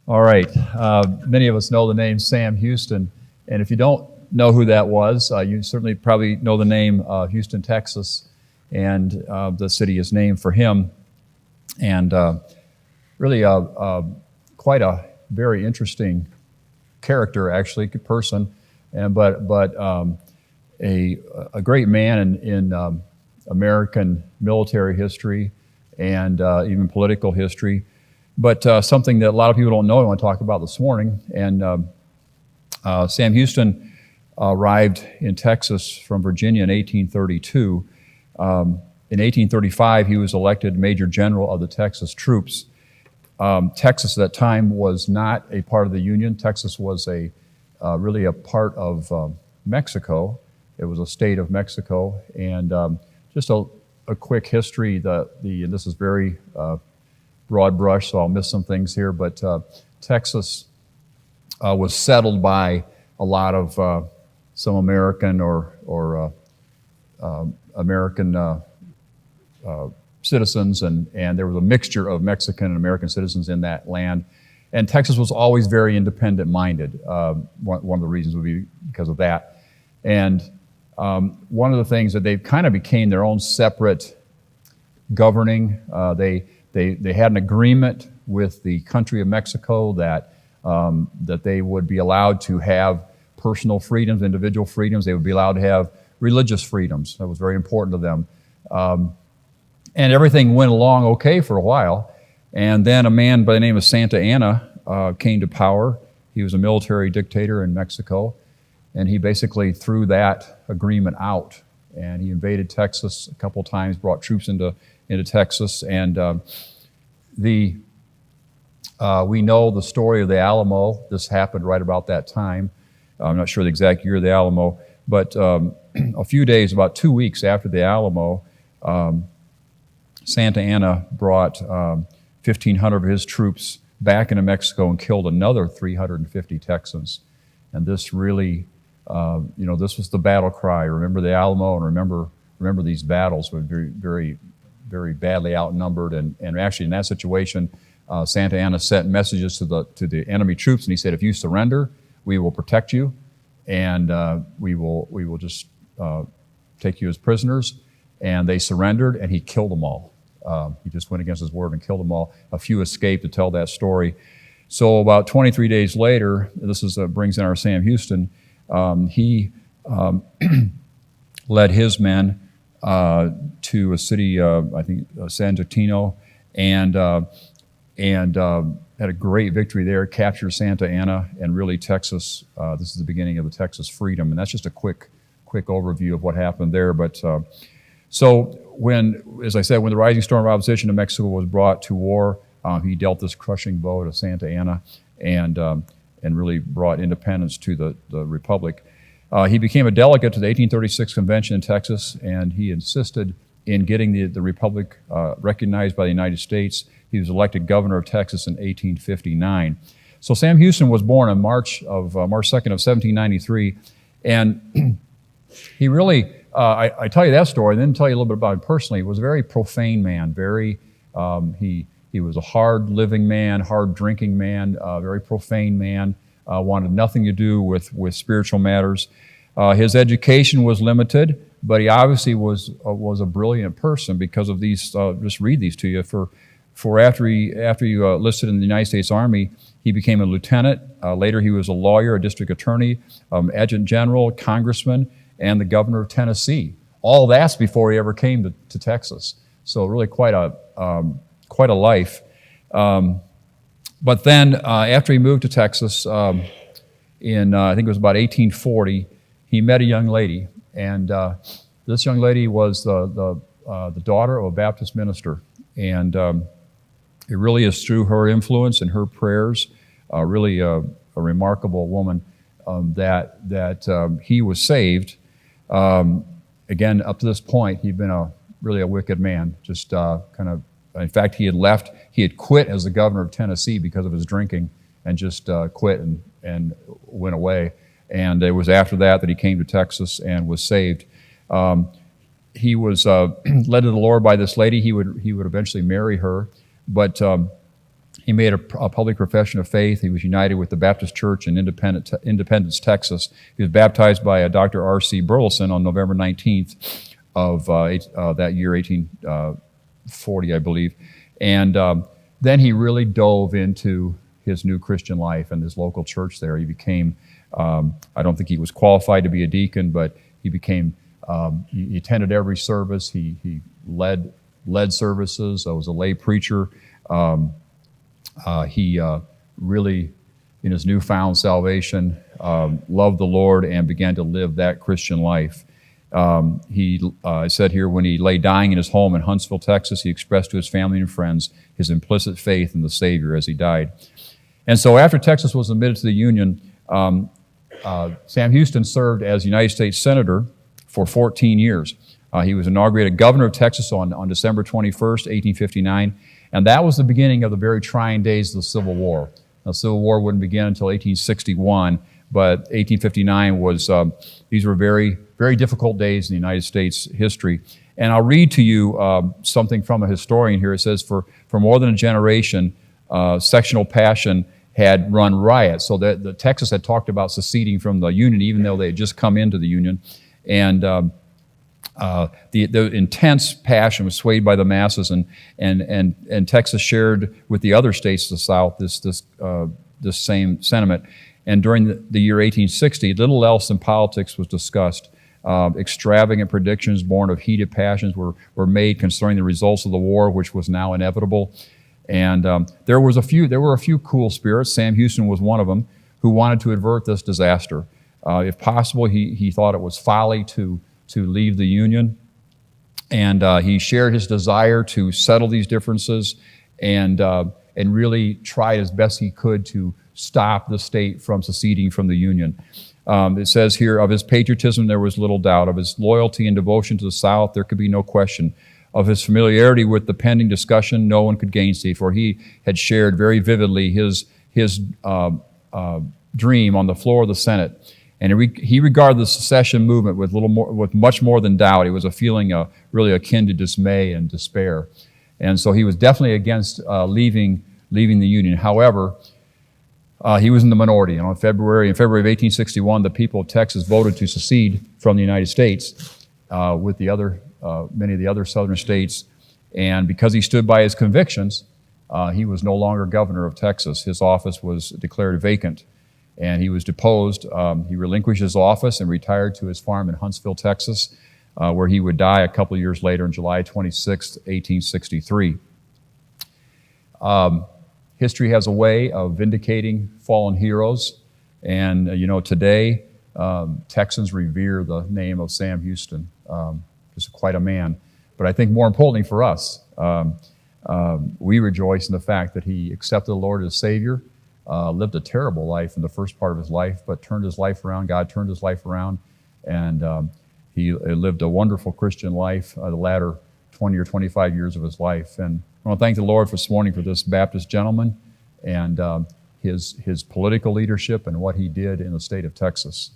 All right. Many of us know the name Sam Houston, and if you don't know who that was, you certainly probably know the name Houston, Texas, and the city is named for him. And really quite a very interesting character, actually, person, and but a great man in American military history and even political history. But something that a lot of people don't know I want to talk about this morning. And Sam Houston arrived in Texas from Virginia in 1832. In 1835, he was elected Major General of the Texas troops. Texas at that time was not a part of the Union. Texas was really a part of Mexico. It was a state of Mexico. And just a quick history, and this is very broad brush, so I'll miss some things here, but Texas was settled by a lot of some American or American citizens, and there was a mixture of Mexican and American citizens in that land. And Texas was always very independent-minded. One of the reasons would be because of that. And one of the things that they kind of became their own separate governing. They had an agreement with the country of Mexico that they would be allowed to have personal freedoms, individual freedoms. They would be allowed to have religious freedoms. That was very important to them. And everything went along okay for a while. And then a man by the name of Santa Anna came to power. He was a military dictator in Mexico. And he basically threw that agreement out. And he invaded Texas a couple of times, brought troops into Texas, and we know the story of the Alamo. This happened right about that time. I'm not sure the exact year of the Alamo, but a few days, about 2 weeks after the Alamo, Santa Anna brought 1,500 of his troops back into Mexico and killed another 350 Texans. And this really, this was the battle cry. Remember the Alamo, and remember these battles were very, very, very badly outnumbered, and actually in that situation, Santa Anna sent messages to the enemy troops, and he said, "If you surrender, we will protect you, and we will just take you as prisoners." And they surrendered, and he killed them all. He just went against his word and killed them all. A few escaped to tell that story. So about 23 days later, this brings in our Sam Houston. He led his men to a city, I think San Tino, and had a great victory there, captured Santa Anna, and really Texas, this is the beginning of the Texas freedom. And that's just a quick overview of what happened there. But so as I said, when the rising storm of opposition to Mexico was brought to war, he dealt this crushing blow to Santa Anna and really brought independence to the republic. He became a delegate to the 1836 convention in Texas, and he insisted in getting the republic recognized by the United States. He was elected governor of Texas in 1859. So Sam Houston was born on March 2nd of 1793, and he really, I tell you that story, and then tell you a little bit about him personally. He was a very profane man. He was a hard-living man, hard-drinking man, very profane man. Wanted nothing to do with spiritual matters. His education was limited, but he obviously was a brilliant person because of these. Just read these to you. For after he enlisted in the United States Army, he became a lieutenant. Later, he was a lawyer, a district attorney, adjutant general, congressman, and the governor of Tennessee. All that's before he ever came to Texas. So really quite a life. But then after he moved to Texas in, I think it was about 1840, he met a young lady. And this young lady was the daughter of a Baptist minister. And it really is through her influence and her prayers, really a remarkable woman, that he was saved. Again, up to this point, he'd been really a wicked man, just in fact, he had quit as the governor of Tennessee because of his drinking, and just quit and went away. And it was after that he came to Texas and was saved. He was led to the Lord by this lady. He would eventually marry her, but He made a public profession of faith. He was united with the Baptist Church in Independence, Texas. He was baptized by Dr. R.C. Burleson on November 19th of that year, 1840, I believe. And then he really dove into his new Christian life and his local church there. He became, I don't think he was qualified to be a deacon, but he became, he attended every service. He led services. Was a lay preacher. He really, in his newfound salvation, loved the Lord and began to live that Christian life. He said here, when he lay dying in his home in Huntsville, Texas, he expressed to his family and friends his implicit faith in the Savior as he died. And so after Texas was admitted to the Union, Sam Houston served as United States Senator for 14 years. He was inaugurated governor of Texas on December 21st, 1859, and that was the beginning of the very trying days of the Civil War. The Civil War wouldn't begin until 1861, but 1859 was, these were very, very difficult days in the United States history. And I'll read to you something from a historian here. It says, for more than a generation, sectional passion had run riot. So that the Texas had talked about seceding from the Union, even though they had just come into the Union. And the intense passion was swayed by the masses, and Texas shared with the other states of the South this same sentiment. And during the year 1860, little else than politics was discussed. Extravagant predictions born of heated passions were made concerning the results of the war, which was now inevitable. And there were a few cool spirits. Sam Houston was one of them, who wanted to avert this disaster. If possible, he thought it was folly to leave the Union, and he shared his desire to settle these differences and really tried as best he could to stop the state from seceding from the Union. It says here, of his patriotism there was little doubt. Of his loyalty and devotion to the South there could be no question. Of his familiarity with the pending discussion no one could gainsay, for he had shared very vividly his dream on the floor of the Senate. And he regarded the secession movement with much more than doubt. It was a feeling really akin to dismay and despair. And so he was definitely against leaving the Union. However, he was in the minority. And in February of 1861, the people of Texas voted to secede from the United States with many of the other southern states. And because he stood by his convictions, he was no longer governor of Texas. His office was declared vacant, and he was deposed. He relinquished his office and retired to his farm in Huntsville, Texas, where he would die a couple of years later on July 26, 1863. History has a way of vindicating fallen heroes, and today Texans revere the name of Sam Houston. Just quite a man. But I think more importantly for us, we rejoice in the fact that he accepted the Lord as Savior, lived a terrible life in the first part of his life, but turned his life around. God turned his life around, and he lived a wonderful Christian life the latter 20 or 25 years of his life. And I want to thank the Lord this morning for this Baptist gentleman and his political leadership and what he did in the state of Texas.